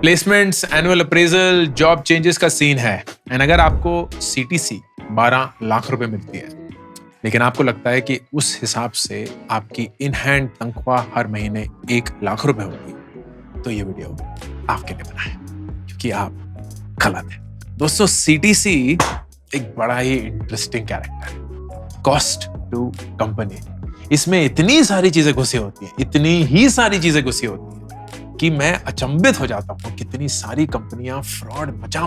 Placements, annual appraisal, job changes का scene है। And अगर आपको सीटीसी 12 लाख रुपए मिलती है, लेकिन आपको लगता है कि उस हिसाब से आपकी इन हैंड तनख्वाह हर महीने 1 लाख रुपए होगी, तो ये वीडियो आपके लिए बना है, क्योंकि आप गलत हैं। दोस्तों, सीटीसी एक बड़ा ही इंटरेस्टिंग कैरेक्टर है, कॉस्ट टू कंपनी। इसमें इतनी सारी चीजें घुसी होती हैं, इतनी ही सारी चीजें घुसी होती हैं कि मैं अचंभित हो जाता हूं। कितनी सारी कंपनियां फ्रॉड मचा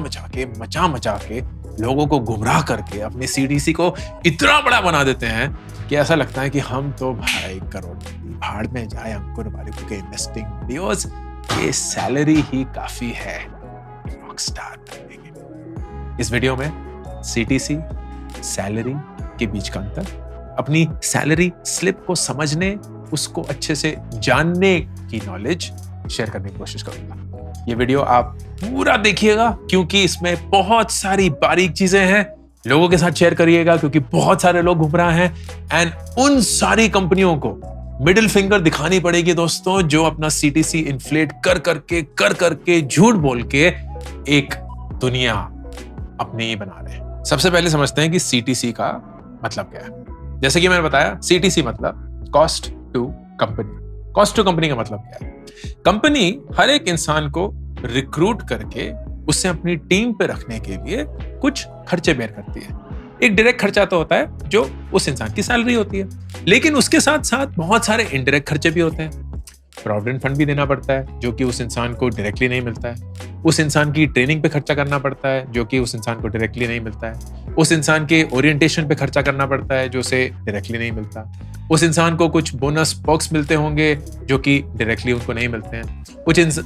मचा के लोगों को गुमराह करके अपने सीटीसी को इतना बड़ा बना देते हैं कि ऐसा लगता है कि हम तो भाई करोड़ भाड़ में जाए अंकुर वारिकू के इन्वेस्टिंग वीडियोस, ये सैलरी ही काफी है रॉकस्टार बनने के लिए। इस वीडियो में सीटीसी, सैलरी के बीच का अंतर, अपनी सैलरी स्लिप को समझने, उसको अच्छे से जानने की नॉलेज शेयर करने की कोशिश करूंगा। ये वीडियो आप पूरा देखिएगा, क्योंकि इसमें बहुत सारी बारीक चीजें हैं। लोगों के साथ शेयर करिएगा, क्योंकि बहुत सारे लोग गुमराह हैं। एंड उन सारी कंपनियों को मिडिल फिंगर दिखानी पड़ेगी दोस्तों, जो अपना सीटीसी इन्फ्लेट कर करके झूठ बोल के एक दुनिया अपनी ही बना रहे हैं। सबसे पहले समझते हैं कि सीटीसी का मतलब क्या है। जैसे कि मैंने बताया, सीटीसी मतलब cost to company. Cost to company का मतलब क्या है? कंपनी हर एक इंसान को रिक्रूट करके उसे अपनी टीम पे रखने के लिए कुछ खर्चे बेयर करती है। एक डायरेक्ट खर्चा तो होता है जो उस इंसान की सैलरी होती है, लेकिन उसके साथ साथ बहुत सारे इनडायरेक्ट खर्चे भी होते हैं। प्रोविडेंट फंड भी देना पड़ता है, जो कि उस इंसान को डायरेक्टली नहीं मिलता है। उस इंसान की ट्रेनिंग पे खर्चा करना पड़ता है, जो कि उस इंसान को डायरेक्टली नहीं मिलता है। उस इंसान के ओरिएंटेशन पे खर्चा करना पड़ता है, जो उसे डायरेक्टली नहीं मिलता। उस इंसान को कुछ बोनस पर्क्स मिलते होंगे, जो कि डायरेक्टली उनको नहीं मिलते हैं।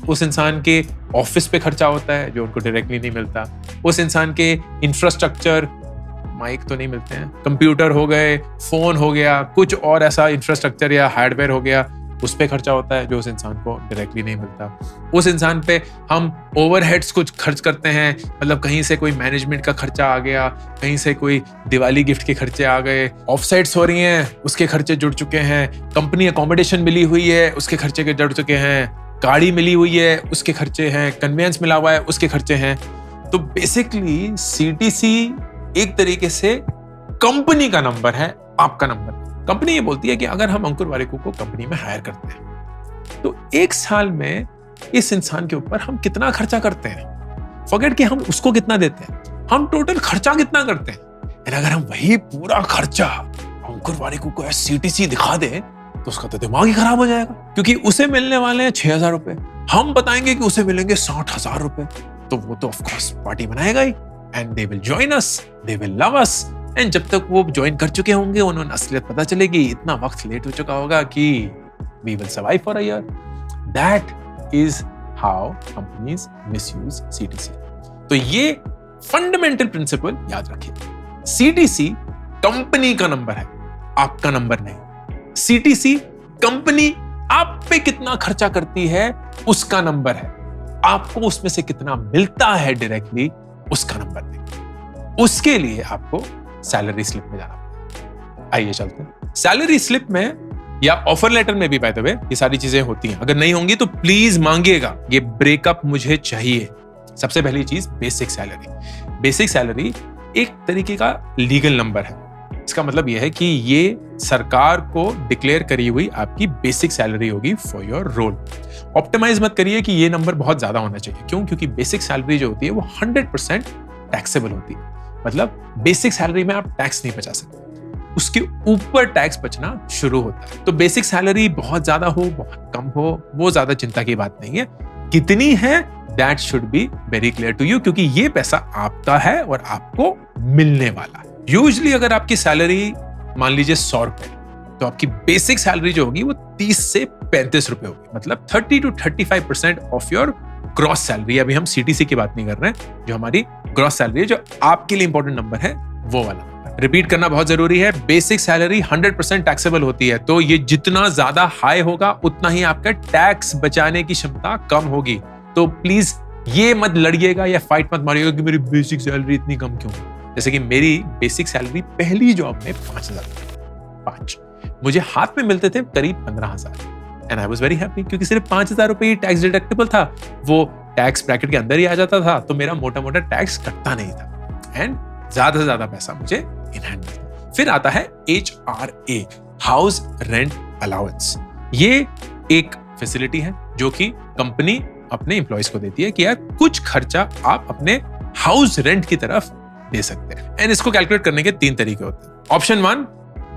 उस इंसान के ऑफिस पे खर्चा होता है, जो उनको डायरेक्टली नहीं मिलता। उस इंसान के इंफ्रास्ट्रक्चर, माइक तो नहीं मिलते हैं, कंप्यूटर हो गए, फोन हो गया, कुछ और ऐसा इंफ्रास्ट्रक्चर या हार्डवेयर हो गया, उस पे खर्चा होता है, जो उस इंसान को डायरेक्टली नहीं मिलता। उस इंसान पे हम ओवरहेड्स कुछ खर्च करते हैं, मतलब कहीं से कोई मैनेजमेंट का खर्चा आ गया, कहीं से कोई दिवाली गिफ्ट के खर्चे आ गए, ऑफसाइट्स हो रही हैं, उसके खर्चे जुड़ चुके हैं, कंपनी अकोमोडेशन मिली हुई है, उसके खर्चे के जुड़ चुके हैं, गाड़ी मिली हुई है, उसके खर्चे हैं, कन्वेंस मिला हुआ है, उसके खर्चे हैं। तो बेसिकली सीटीसी एक तरीके से कंपनी का नंबर है, आपका नंबर। कंपनी ये बोलती है कि अगर हम अंकुर वारिकू को कंपनी में हायर करते हैं, तो 1 साल में इस इंसान के ऊपर हम कितना खर्चा करते हैं, फॉरगेट कि हम उसको कितना देते हैं, हम टोटल खर्चा कितना करते हैं। और अगर हम वही पूरा खर्चा अंकुर वारिकू को सीटीसी दिखा दें, तो उसका तो दिमाग ही खराब हो जाएगा, क्योंकि उसे मिलने वाले हैं 6,000 रुपए, हम बताएंगे कि उसे मिलेंगे 60,000 रुपए, तो वो तो ऑफ कोर्स पार्टी बनाएगा ही। And they will join us, they will love us. And जब तक वो ज्वाइन कर चुके होंगे, उन्होंने असलियत पता चलेगी, इतना वक्त लेट हो चुका होगा कि we will survive for a year. That is how companies misuse CTC. तो ये फंडामेंटल प्रिंसिपल याद रखिए। CTC कंपनी का नंबर है, आपका नंबर नहीं। CTC कंपनी आप पे कितना खर्चा करती है, उसका नंबर है। आपको उसमें से कितना मिलता है डायरेक्टली, उसका नंबर नहीं। उसके लिए आपको सैलरी स्लिप में जाना पड़ेगा। आइए चलते हैं। सैलरी स्लिप में या ऑफर लेटर में भी बाय द वे ये सारी चीजें होती हैं। अगर नहीं होंगी तो प्लीज मांगिएगा, ये ब्रेकअप मुझे चाहिए। सबसे पहली चीज बेसिक सैलरी। बेसिक सैलरी एक तरीके का लीगल नंबर है। इसका मतलब यह है कि ये सरकार को डिक्लेयर करी हुई आपकी बेसिक सैलरी होगी फॉर योर रोल। ऑप्टिमाइज मत करिए कि ये नंबर बहुत ज्यादा होना चाहिए। क्यों? क्योंकि बेसिक सैलरी जो होती है वो 100% टैक्सेबल होती है। मतलब बेसिक सैलरी में आप टैक्स नहीं बचा सकते, उसके ऊपर टैक्स बचना शुरू होता है। तो बेसिक सैलरी बहुत ज्यादा हो, बहुत कम हो, वो ज्यादा चिंता की बात नहीं है। कितनी है, that should be very clear to you, क्योंकि ये पैसा आपका है और आपको मिलने वाला है। यूजुअली अगर आपकी सैलरी मान लीजिए 100 रुपए, तो आपकी बेसिक सैलरी जो होगी वो 30 से 35 रुपए होगी। मतलब 30 to 35% of your gross salary. अभी हम सीटीसी की बात नहीं कर रहे हैं, जो हमारी ग्रॉस सैलरी है, जो आपके लिए इंपॉर्टेंट नंबर है, वो वाला नंबर। रिपीट करना बहुत जरूरी है, बेसिक सैलरी 100% टैक्सेबल होती है। तो ये जितना ज्यादा हाई होगा, उतना ही आपका टैक्स बचाने की क्षमता कम होगी। तो प्लीज ये मत लड़िएगा या फाइट मत मारिएगा कि मेरी बेसिक सैलरी इतनी कम क्यों। जैसे कि मेरी बेसिक सैलरी पहली जॉब में 5,000 मुझे हाथ में मिलते थे करीब 15,000 and I was very happy, क्योंकि सिर्फ 5,000 रुपए ही टैक्स डिडक्टेबल था। वो टैक्स ब्रैकेट के अंदर ही आ जाता था तो मेरा मोटा मोटा टैक्स कटता नहीं था एंड ज्यादा से ज्यादा पैसा मुझे इन हैंड मिलता। फिर आता है HRA, हाउस रेंट अलाउंस। ये एक फैसिलिटी है जो कि कंपनी अपने एम्प्लॉयज को देती है कि यार कुछ खर्चा आप अपने हाउस रेंट की तरफ दे सकते हैं। एंड इसको कैलकुलेट करने के 3 तरीके होते हैं। ऑप्शन 1,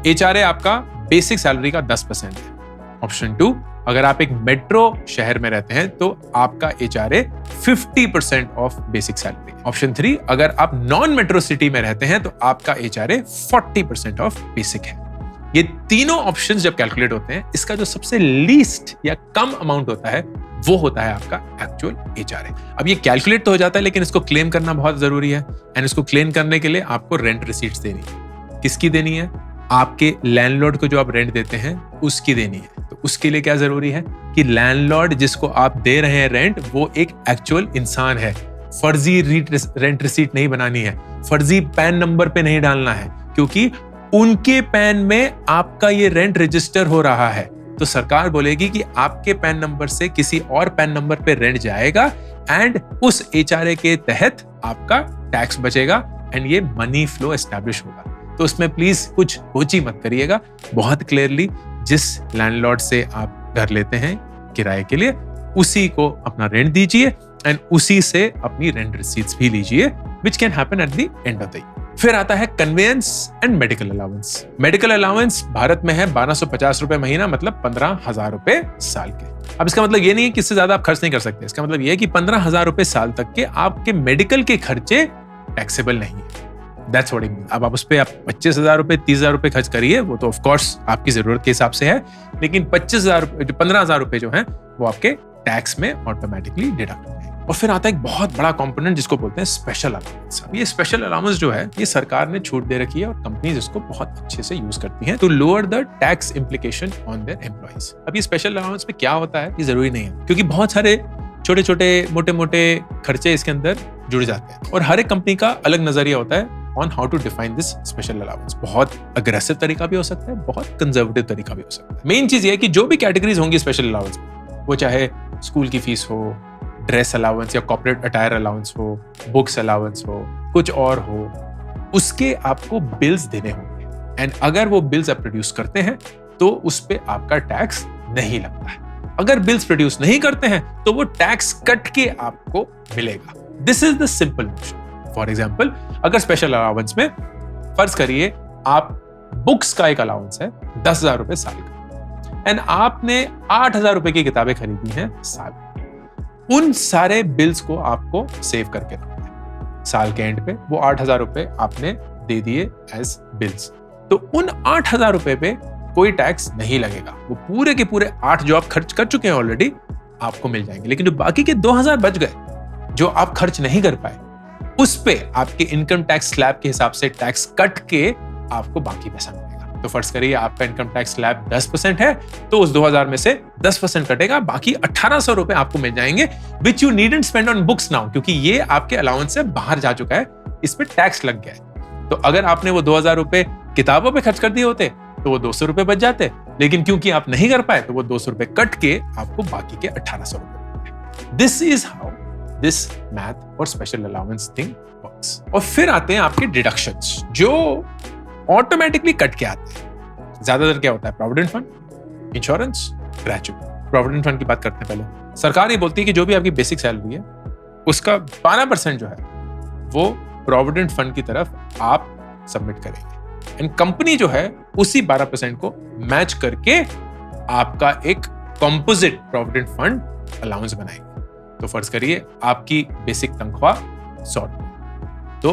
HRA आपका बेसिक सैलरी का 10% है। ऑप्शन 2, अगर आप एक मेट्रो शहर में रहते हैं तो आपका HRA 50% of basic salary. Option 3, अगर आप नॉन मेट्रो सिटी में रहते हैं तो आपका HRA 40% ऑफ बेसिक है। ये तीनों ऑप्शंस जब कैलकुलेट होते हैं, इसका जो सबसे लीस्ट या कम अमाउंट होता है वो होता है आपका एक्चुअल HRA। अब ये कैलकुलेट तो हो जाता है लेकिन इसको क्लेम करना बहुत जरूरी है एंड इसको क्लेम करने के लिए आपको रेंट रिसीट्स देनी है। किसकी देनी है? आपके लैंडलॉर्ड को जो आप रेंट देते हैं उसकी देनी है। तो उसके लिए क्या जरूरी है कि लैंडलॉर्ड जिसको आप दे रहे हैं रेंट वो एक एक्चुअल इंसान है। फर्जी रेंट रिसीट नहीं बनानी है, फर्जी पैन नंबर पे नहीं डालना है, क्योंकि उनके पैन में आपका ये रेंट रजिस्टर हो रहा है तो सरकार बोलेगी कि आपके पैन नंबर से किसी और पैन नंबर पे रेंट जाएगा एंड उस HRA के तहत आपका टैक्स बचेगा एंड ये मनी फ्लो एस्टैब्लिश होगा। तो उसमें प्लीज कुछ कोची मत करिएगा। बहुत क्लियरली जिस लैंडलॉर्ड से आप घर लेते हैं किराए के लिए उसी को अपना रेंट दीजिए एंड उसी से अपनी रेंट रिसीट्स भी लीजिए, which can happen at the end of the year। फिर आता है conveyance and medical allowance. Medical allowance भारत में है 1250 रुपए महीना, मतलब 15,000 रुपए साल के। अब इसका मतलब ये नहीं है कि इससे ज्यादा आप खर्च नहीं कर सकते। इसका मतलब ये है कि 15,000 रुपए साल तक के आपके मेडिकल के खर्चे टैक्सेबल नहीं है। That's what I mean। अब आप उस पर आप 25,000 रुपए 30,000 रुपए खर्च करिए, वो तो ऑफ कोर्स आपकी जरूरत के हिसाब से है, लेकिन 15,000 रुपए जो है वो आपके टैक्स में ऑटोमेटिकली डिडक्ट हो जाएंगे। और फिर आता है एक बहुत बड़ा कंपोनेंट जिसको बोलते हैं स्पेशल अलाउंस। ये स्पेशल अलाउंस जो है ये सरकार ने छूट दे रखी है और कंपनीज इसको बहुत अच्छे से यूज करती हैं to lower the tax implication on their employees. अब ये स्पेशल अलाउंस में क्या होता है ये जरूरी नहीं है, क्योंकि बहुत सारे छोटे छोटे मोटे मोटे खर्चे इसके अंदर जुड़ जाते हैं और हर एक कंपनी का अलग नजरिया होता है on how to define this special allowance. बहुत अग्रेसिव तरीका भी हो सकता है, बहुत कंजर्वेटिव तरीका भी हो सकता है। मेन चीज ये है कि जो भी कैटेगरीज होंगी स्पेशल अलाउंस में, वो चाहे स्कूल की फीस हो, ड्रेस अलाउंस या कॉर्पोरेट अटायर अलाउंस हो, बुक्स अलाउंस हो, कुछ और हो, उसके आपको बिल्स देने होंगे एंड अगर वो बिल्स आप प्रोड्यूस करते हैं तो उस पे आपका टैक्स नहीं लगता है। अगर बिल्स प्रोड्यूस नहीं करते हैं तो वो टैक्स कट के आपको मिलेगा। This is the simple notion. For example, अगर स्पेशल अलाउंस में फर्ज करिए आप बुक्स का एक अलाउंस है 10,000 रुपए साल का एंड आपने 8,000 रुपए की किताबें खरीदी हैं साल, उन सारे बिल्स को आपको सेव करके रखना है। साल के एंड पे वो 8,000 रुपए आपने दे दिए एज बिल्स, तो उन 8,000 रुपए पे कोई टैक्स नहीं लगेगा। वो पूरे के पूरे 8 जो आप खर्च कर चुके हैं ऑलरेडी आपको मिल जाएंगे, लेकिन जो बाकी के 2,000 बच गए जो आप खर्च नहीं कर पाए उस पे आपके इनकम टैक्स स्लैब के हिसाब से टैक्स कट के आपको बाकी पैसा मिलेगा। तो फर्ज करिए आपका इनकम टैक्स स्लैब 10% है तो उस 2,000 में से 10% कटेगा, बाकी 1,800 रुपए आपको मिल जाएंगे which you needn't spend on books now, क्योंकि ये आपके अलाउंस से बाहर जा चुका है, इस पे टैक्स लग गया है। तो अगर आपने वो 2,000 रुपए किताबों पे खर्च कर दिए होते तो वो 200 रुपए बच जाते, लेकिन क्योंकि आप नहीं कर पाए तो वो 200 रुपए कट के आपको बाकी के 1,800 रुपए। This is how this math और स्पेशल अलाउंस थिंग वर्क्स। और फिर आते हैं आपके डिडक्शंस जो ऑटोमेटिकली कट के आते हैं। ज्यादातर क्या होता है? Provident fund, insurance, gratuity. Provident fund की बात करते हैं पहले। सरकार ये बोलती है कि जो भी आपकी बेसिक सैलरी है उसका 12% जो है वो प्रोविडेंट फंड की तरफ आप सबमिट करेंगे एंड कंपनी जो है उसी 12% को मैच करके आपका एक कंपोजिट प्रोविडेंट फंड अलाउंस बनाएगी। तो फर्ज करिए आपकी बेसिक तनख्वाह 100 रुपए, तो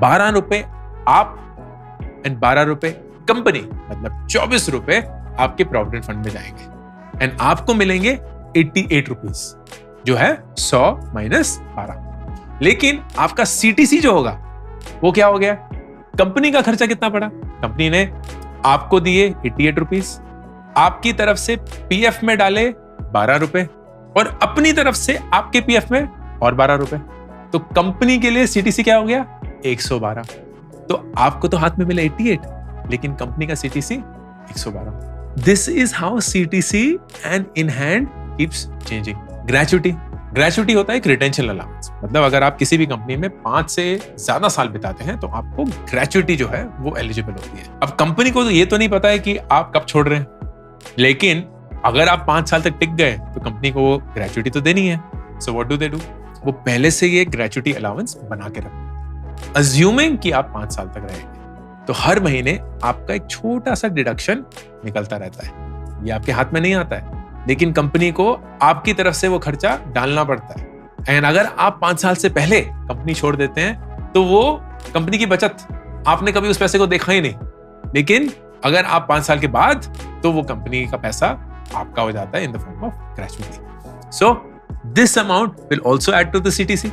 12 रुपए आप एंड 12 रुपए कंपनी, मतलब 24 रुपए आपके प्रोविडेंट फंड में जाएंगे एंड आपको मिलेंगे 88 रुपीज जो है 100 माइनस 12। लेकिन आपका CTC जो होगा वो क्या हो गया? कंपनी का खर्चा कितना पड़ा? कंपनी ने आपको दिए 88 रुपीज, आपकी तरफ से PF में डाले 12 रुपए और अपनी तरफ से आपके PF में और 12 रुपए, तो कंपनी के लिए CTC क्या हो गया? 112। तो आपको तो हाथ में मिला 88, लेकिन कंपनी का CTC 112। This is how CTC and in hand keeps changing. Gratuity, gratuity होता है एक रिटेंशन अलाउंस, मतलब अगर आप किसी भी कंपनी में 5 से ज्यादा साल बिताते हैं तो आपको ग्रेचुइटी जो है वो एलिजिबल होती है। अब कंपनी को तो ये तो नहीं पता है कि आप कब छोड़ रहे हैं, लेकिन अगर आप 5 साल तक टिक गए तो कंपनी को वो ग्रेचुइटी तो देनी है। सो व्हाट डू, वो पहले से ये ग्रेचुइटी अलाउंस बना के रखते हैं। अज्यूमिंग कि आप 5 साल तक रहेंगे तो हर महीने आपका एक छोटा सा डिडक्शन निकलता रहता है। ये आपके हाथ में नहीं आता है, लेकिन कंपनी को आपकी तरफ से वो खर्चा डालना पड़ता है। एंड अगर आप 5 साल से पहले कंपनी छोड़ देते हैं तो वो कंपनी की बचत, आपने कभी उस पैसे को देखा ही नहीं, लेकिन अगर आप 5 साल के बाद, तो वो कंपनी का पैसा आपका हो जाता है in the form of gratuity. So this amount will also add to the CTC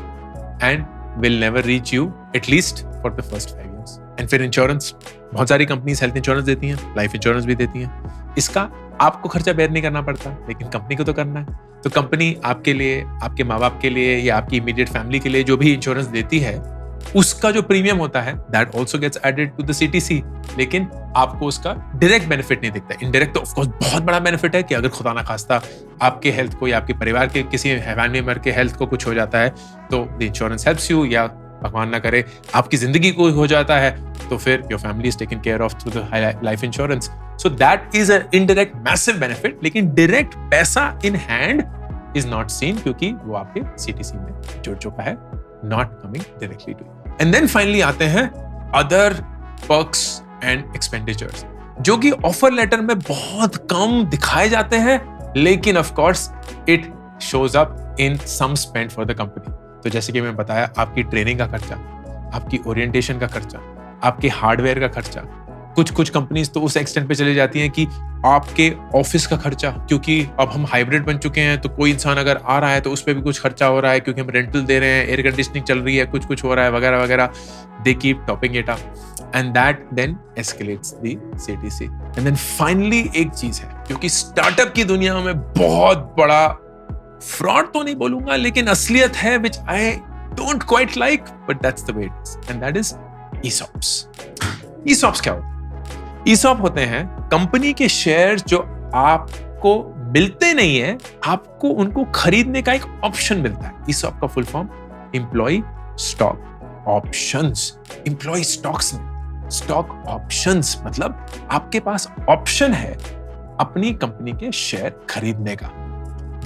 and will never reach you at least for the first 5 years। And फिर इंश्योरेंस, बहुत सारी कंपनीज हेल्थ इंश्योरेंस देती हैं, लाइफ इंश्योरेंस भी देती हैं। इसका आपको खर्चा बेयर नहीं करना पड़ता, लेकिन कंपनी को तो करना है। तो कंपनी आपके लिए, आपके माँ बाप के लिए या आपकी इमीडिएट फैमिली के लिए जो भी इंश्योरेंस देती है, उसका जो प्रीमियम होता है that also gets added to the CTC, लेकिन आपको उसका डायरेक्ट बेनिफिट नहीं दिखता। इनडायरेक्ट तो ऑफ कोर्स बहुत बड़ा बेनिफिट है कि अगर खुदा ना खास्ता आपके हेल्थ को या आपके परिवार के किसी फैमिली मेंबर के हेल्थ को कुछ हो जाता है तो द इंश्योरेंस हेल्प्स यू, या भगवान ना करे आपकी जिंदगी को हो जाता है तो फिर your family is taken care of through the life insurance. So that is an indirect massive benefit, लेकिन डायरेक्ट पैसा in hand is not seen क्योंकि वो आपके सीटीसी में जुड़ चुका है, not coming directly to you. And then finally आते हैं अदर पर्क्स एंड एक्सपेंडिचर्स, जो कि ऑफर लेटर में बहुत कम दिखाए जाते हैं, लेकिन of course it shows up in some spend for the company. तो जैसे कि मैं बताया, आपकी ट्रेनिंग का खर्चा, आपकी ओरिएंटेशन का खर्चा, आपके हार्डवेयर का खर्चा, कुछ कंपनीज तो उस एक्सटेंट पे चली जाती हैं कि आपके ऑफिस का खर्चा, क्योंकि अब हम हाइब्रिड बन चुके हैं तो कोई इंसान अगर आ रहा है तो उस पर भी कुछ खर्चा हो रहा है, क्योंकि हम रेंटल दे रहे हैं, एयर कंडीशनिंग चल रही है, कुछ हो रहा है वगैरह वगैरह। They keep topping it up and that then escalates the CTC. And then finally एक चीज है जो कि स्टार्टअप की दुनिया में बहुत बड़ा फ्रॉड तो नहीं बोलूंगा, लेकिन असलियत है, which I don't quite like, but that's the way it is, and that is ESOPs। ESOPs क्या होते हैं? ESOP होते हैं कंपनी के शेयर जो आपको मिलते नहीं है, आपको उनको खरीदने का एक ऑप्शन मिलता है। ESOP का full form employee stock options. Employee stocks में स्टॉक ऑप्शंस मतलब आपके पास ऑप्शन है अपनी कंपनी के शेयर खरीदने का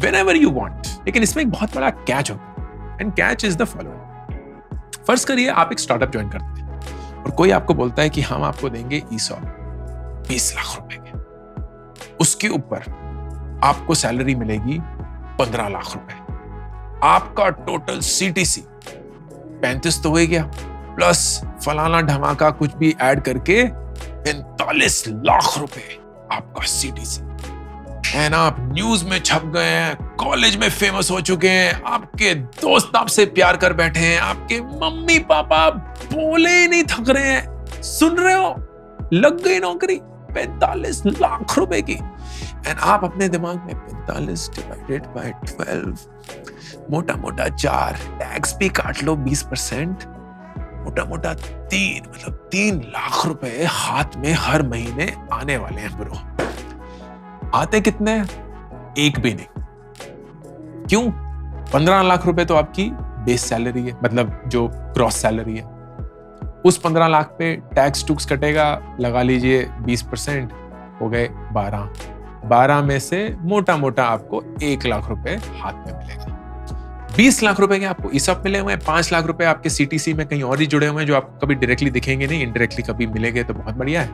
whenever you want। लेकिन इसमें एक बहुत बड़ा कैच होता है, and catch is the following. First करिए आप एक स्टार्टअप ज्वाइन करते हैं और कोई आपको बोलता है कि हम आपको देंगे ESOP 20 लाख रुपए के, उसके ऊपर आपको सैलरी मिलेगी 15 लाख रुपए, आपका टोटल सीटीसी 35 तो हो गया, प्लस फलाना धमाका कुछ भी ऐड करके 45 लाख रुपए आपका सीटीसी। एंड आप न्यूज में छप गए हैं, कॉलेज में फेमस हो चुके हैं, आपके दोस्त आपसे प्यार कर बैठे हैं, आपके मम्मी पापा बोले ही नहीं थक रहे हैं, सुन रहे हो, लग गई नौकरी 45 लाख रुपए की। एंड आप अपने दिमाग में 45 डिवाइडेड बाय 12, मोटा मोटा 4, टैक्स भी काट लो 20%, मोटा मोटा 3, मतलब 3 लाख रुपए हाथ में हर महीने आने वाले हैं ब्रो। आते कितने? एक भी नहीं। क्यों? 15 लाख रुपए तो आपकी बेस सैलरी है, मतलब जो ग्रॉस सैलरी है। उस 15 लाख पे टैक्स टूक्स कटेगा, लगा लीजिए 20%, हो गए 12 में से मोटा मोटा आपको 1 लाख रुपए हाथ में मिलेगा। 20 लाख रुपए के आपको ESOP मिले हुए हैं, 5 लाख रुपए आपके सीटीसी में कहीं और ही जुड़े हुए हैं जो आपको कभी डायरेक्टली दिखेंगे नहीं, इनडायरेक्टली कभी मिलेंगे तो बहुत बढ़िया है।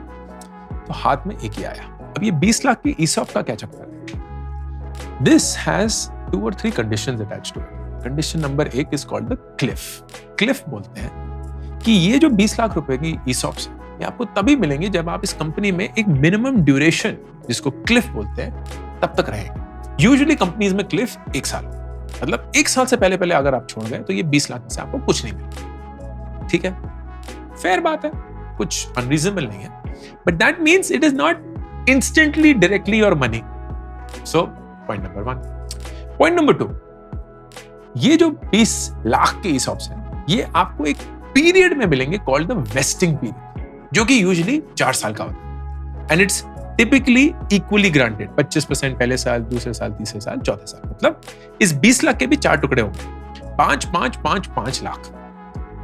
तो हाथ में एक ही आया। अब ये 20 लाख की ESOP का क्या चक्कर है? This has 2 or 3 conditions attached to it। Condition number 1 is called the cliff। Cliff बोलते हैं कि ये जो 20 लाख रुपए की ESOPs है, ये आपको तभी मिलेंगे जब आप इस कंपनी में एक मिनिमम ड्यूरेशन, जिसको क्लिफ बोलते हैं, तब तक रहेंगे। यूजुअली कंपनीज में क्लिफ 1 साल, मतलब 1 साल से पहले अगर आप छोड़ गए तो ये 20 लाख से आपको कुछ नहीं मिलेगा। ठीक है, फेयर बात है, कुछ अनरीजनेबल नहीं है, but that means it is not instantly directly your money। So point number 1। point number 2, ये जो 20 लाख के ESOPs हैं, ये आपको एक पीरियड में मिलेंगे कॉल्ड द वेस्टिंग पीरियड, जो कि यूजुअली 4 साल का होता है। And it's typically equally granted, 25% पहले साल, दूसरे साल, तीसरे साल, चौथे साल। मतलब इस 20 लाख के भी 4 टुकड़े होंगे, 5 लाख।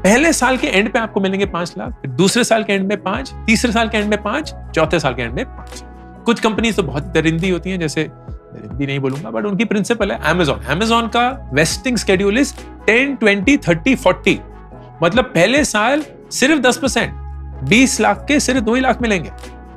पहले साल के एंड पे आपको मिलेंगे 5 लाख, फिर दूसरे साल के एंड में 5, तीसरे साल के एंड में 5, चौथे साल के एंड में 5। कुछ कंपनीज तो बहुत दरिंदी होती हैं, जैसे दरिंदी नहीं बोलूंगा, बट उनकी प्रिंसिपल है अमेज़न का वेस्टिंग शेड्यूल इज 10, 20, 30, 40। मतलब पहले साल सिर्फ 10%, 20 लाख के सिर्फ 2 ही लाख मिलेंगे,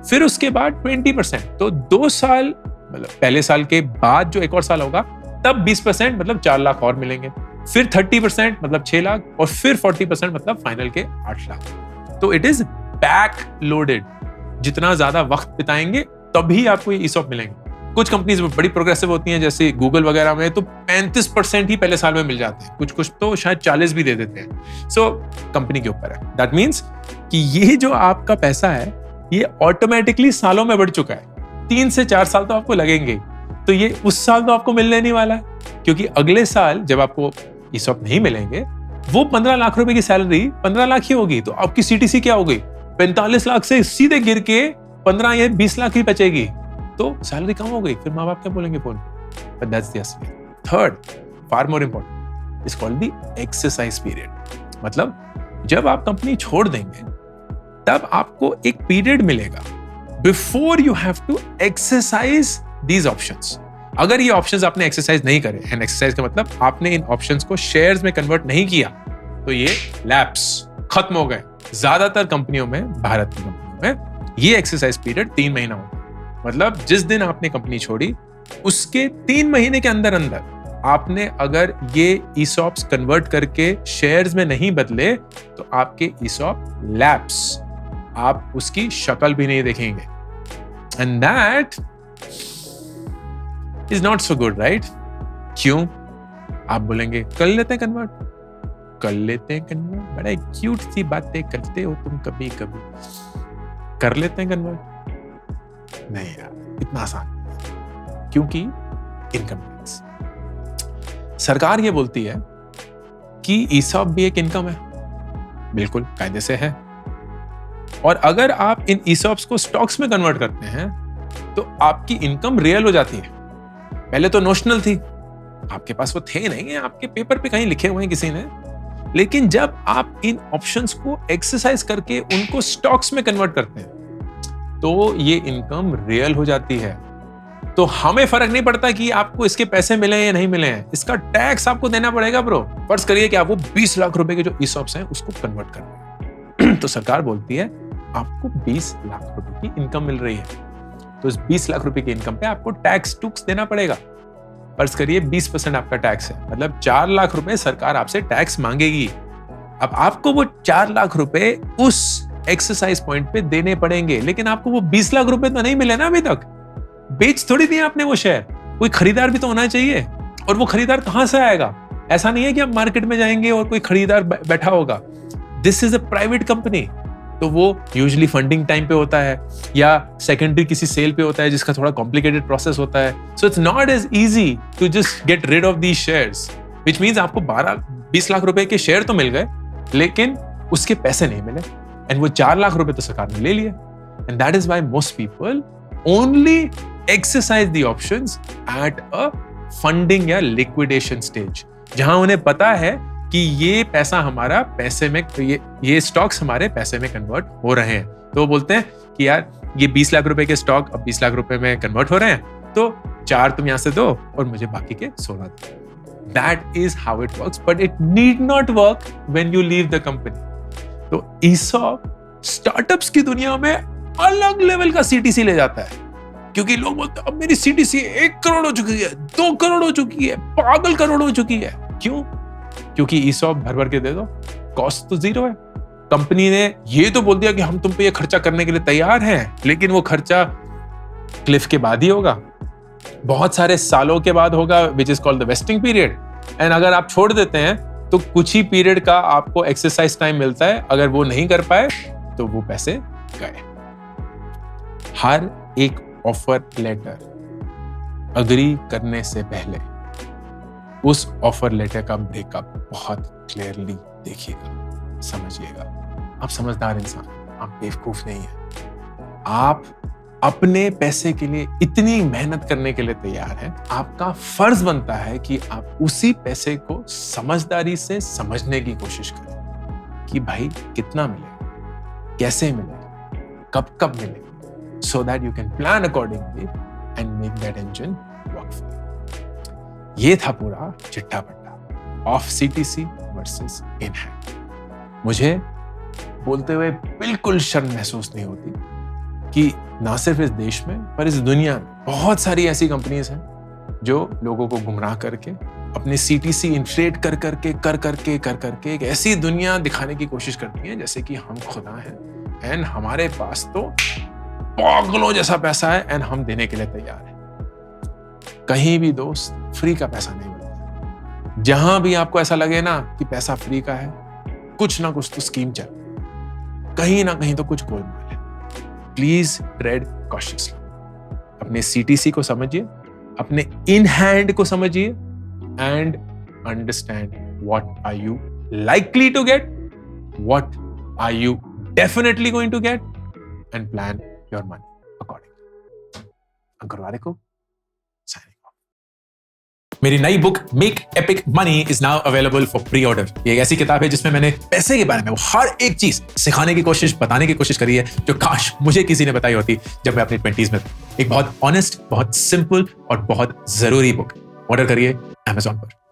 फिर उसके बाद 20%, तो 2 साल मतलब पहले साल के बाद जो एक और साल होगा तब 20% मतलब 4 लाख और मिलेंगे, फिर 30% मतलब 6 लाख, और फिर 40% मतलब फाइनल के 8 लाख। तो इट इज बैक लोडेड। जितना ज्यादा वक्त बिताएंगे तभी आपको ये ईसॉप मिलेंगे। कुछ कंपनीज बड़ी प्रोग्रेसिव होती हैं, जैसे गूगल वगैरह में तो 35% ही पहले साल में मिल जाते हैं, कुछ तो शायद 40 भी दे देते हैं। सो कंपनी के ऊपर है। दैट मीन्स कि ये जो आपका पैसा है ये ऑटोमेटिकली सालों में बढ़ चुका है। 3 से 4 साल तो आपको लगेंगे, तो ये उस साल तो आपको मिलने नहीं वाला है, क्योंकि अगले साल जब आपको ईसॉप नहीं मिलेंगे, वो 15 लाख रुपए की सैलरी 15 लाख ही होगी, तो आपकी सीटीसी क्या होगी, 45 लाख से सीधे गिर के 15 या 20 लाख ही बचेगी, तो सैलरी कम हो गई। फिर माँ बाप क्या बोलेंगे फोन पे? बट दैट्स द असली। Third, far more important, is called the exercise period. मतलब जब आप कंपनी छोड़ देंगे तब आपको एक पीरियड मिलेगा before you have to exercise these options. अगर ये ऑप्शंस आपने एक्सरसाइज नहीं करे, एंड एक्सरसाइज का मतलब आपने इन ऑप्शंस को शेयर्स में कन्वर्ट नहीं किया, तो ये लैप्स, खत्म हो गए। ज्यादातर कंपनियों में, भारत की कंपनियों में ये एक्सरसाइज पीरियड 3 महीना होता है। मतलब जिस दिन आपने कंपनी छोड़ी उसके 3 महीने के अंदर अंदर आपने अगर ये ईसॉप्स कन्वर्ट करके शेयर्स में नहीं बदले, तो आपके ईसॉप लैप्स, आप उसकी शक्ल भी नहीं देखेंगे। And that is not so good, right? क्यों? आप बोलेंगे कर लेते हैं कन्वर्ट, कर लेते हैं कन्वर्ट, बड़ा क्यूट सी बातें करते हो तुम कभी कभी, कर लेते हैं कन्वर्ट। नहीं यार, इतना आसान नहीं, क्योंकि इनकम टैक्स, सरकार ये बोलती है कि ईसॉप भी एक इनकम है, बिल्कुल कायदे से है। और अगर आप इन ईसॉप्स को स्टॉक्स में कन्वर्ट करते हैं तो आपकी इनकम रियल हो जाती है। पहले तो नोशनल थी, आपके पास वो थे नहीं, आपके पेपर पे कहीं लिखे हुए हैं किसी ने, लेकिन जब आप इन ऑप्शंस को एक्सरसाइज करके उनको स्टॉक्स में कन्वर्ट करते हैं तो ये इनकम रियल हो जाती है। तो हमें फर्क नहीं पड़ता कि आपको इसके पैसे मिले या नहीं मिले हैं, इसका टैक्स आपको देना पड़ेगा ब्रो। फर्ज करिए कि आप वो 20 लाख रुपए के जो ईसॉप्स हैं उसको कन्वर्ट कर रहे हैं तो सरकार बोलती है आपको 20 लाख रुपए की इनकम मिल रही है, तो इस 20 लाख रुपए की इनकम पे आपको टैक्स टूक्स देना पड़ेगा। फर्ज करिए 20% आपका टैक्स है, मतलब 4 लाख रुपए सरकार आपसे टैक्स मांगेगी। अब आपको वो 4 लाख रुपए उस एक्सरसाइज पॉइंट पे देने पड़ेंगे, लेकिन आपको वो 20 लाख रुपए तो नहीं मिले ना अभी तक, बेच थोड़ी दिए आपने वो शेयर, कोई खरीदार भी तो होना चाहिए। और वो खरीदार कहां से आएगा? ऐसा नहीं है कि आप मार्केट में जाएंगे और कोई खरीदार बैठा होगा। This is a private company, तो वो यूजुअली फंडिंग टाइम पे होता है या सेकेंडरी किसी सेल पे होता है जिसका थोड़ा कॉम्प्लिकेटेड प्रोसेस होता है। So it's not as easy to just get rid of these shares, which means आपको 20 लाख रुपए के शेयर तो मिल गए लेकिन उसके पैसे नहीं मिले, एंड वो 4 लाख रुपए तो सरकार ने ले लिए। And that is why most people only exercise the options at a funding या लिक्विडेशन स्टेज, जहां उन्हें पता है कि ये पैसा हमारा पैसे में, ये स्टॉक्स हमारे पैसे में कन्वर्ट हो रहे हैं। तो वो बोलते हैं कि यार ये 20 लाख रुपए के स्टॉक अब 20 लाख रुपए में कन्वर्ट हो रहे हैं, तो 4 तुम यहां से दो और मुझे बाकी के 16 दो। That is how it works, but it need not work when you leave the company. तो ईसॉप स्टार्टअप्स की दुनिया में अलग लेवल का सीटीसी ले जाता है, क्योंकि लोग बोलते हैं अब मेरी सीटीसी 1 करोड़ हो चुकी है, 2 करोड़ हो चुकी है, पागल करोड़ हो चुकी है। क्यों? क्योंकि ईसॉप भर भर के दे दो, कॉस्ट तो 0 है। कंपनी ने ये तो बोल दिया कि हम तुम पे ये खर्चा करने के लिए तैयार हैं, लेकिन वो खर्चा क्लिफ के बाद ही होगा, बहुत सारे सालों के बाद होगा, which is called the vesting period. And अगर आप छोड़ देते हैं तो कुछ ही पीरियड का आपको एक्सरसाइज टाइम मिलता है, अगर वो नहीं कर पाए तो वो पैसे गए। हर एक ऑफर लेटर अग्री करने से पहले उस ऑफर लेटर का ब्रेकअप बहुत क्लियरली देखिएगा, समझिएगा। आप समझदार इंसान, आप बेवकूफ नहीं है। आप अपने पैसे के लिए इतनी मेहनत करने के लिए तैयार है, आपका फर्ज बनता है कि आप उसी पैसे को समझदारी से समझने की कोशिश करें कि भाई कितना मिलेगा, कैसे मिलेगा, कब कब मिलेगा, so that you can plan accordingly and make that engine work for you. ये था पूरा चिट्ठा पट्टा of CTC versus in hand. मुझे बोलते हुए बिल्कुल शर्म महसूस नहीं होती कि ना सिर्फ इस देश में पर इस दुनिया में बहुत सारी ऐसी कंपनीज हैं जो लोगों को गुमराह करके अपने CTC इन्फ्लेट कर करके एक ऐसी दुनिया दिखाने की कोशिश करती हैं जैसे कि हम खुदा हैं एंड हमारे पास तो पागलों जैसा पैसा है एंड हम देने के लिए तैयार हैं। कहीं भी दोस्त फ्री का पैसा नहीं मिलता। जहां भी आपको ऐसा लगे ना कि पैसा फ्री का है, कुछ ना कुछ तो स्कीम चल, कहीं ना कहीं तो कुछ गोलमाल है। Please trade cautiously. अपने CTC को समझिए, अपने इन हैंड को समझिए and understand what are you likely to get, what are you definitely going to get and plan your money accordingly. Ankur Warikoo signing off. मेरी नई book make epic money is now available for pre order. ये एक ऐसी किताब है जिसमें मैंने पैसे के बारे में वो हर एक चीज सिखाने की कोशिश, बताने की कोशिश करी है जो काश मुझे किसी ने बताई होती जब मैं अपनी 20s में था। एक बहुत ऑनेस्ट, बहुत सिंपल और बहुत जरूरी बुक। ऑर्डर करिए Amazon पर।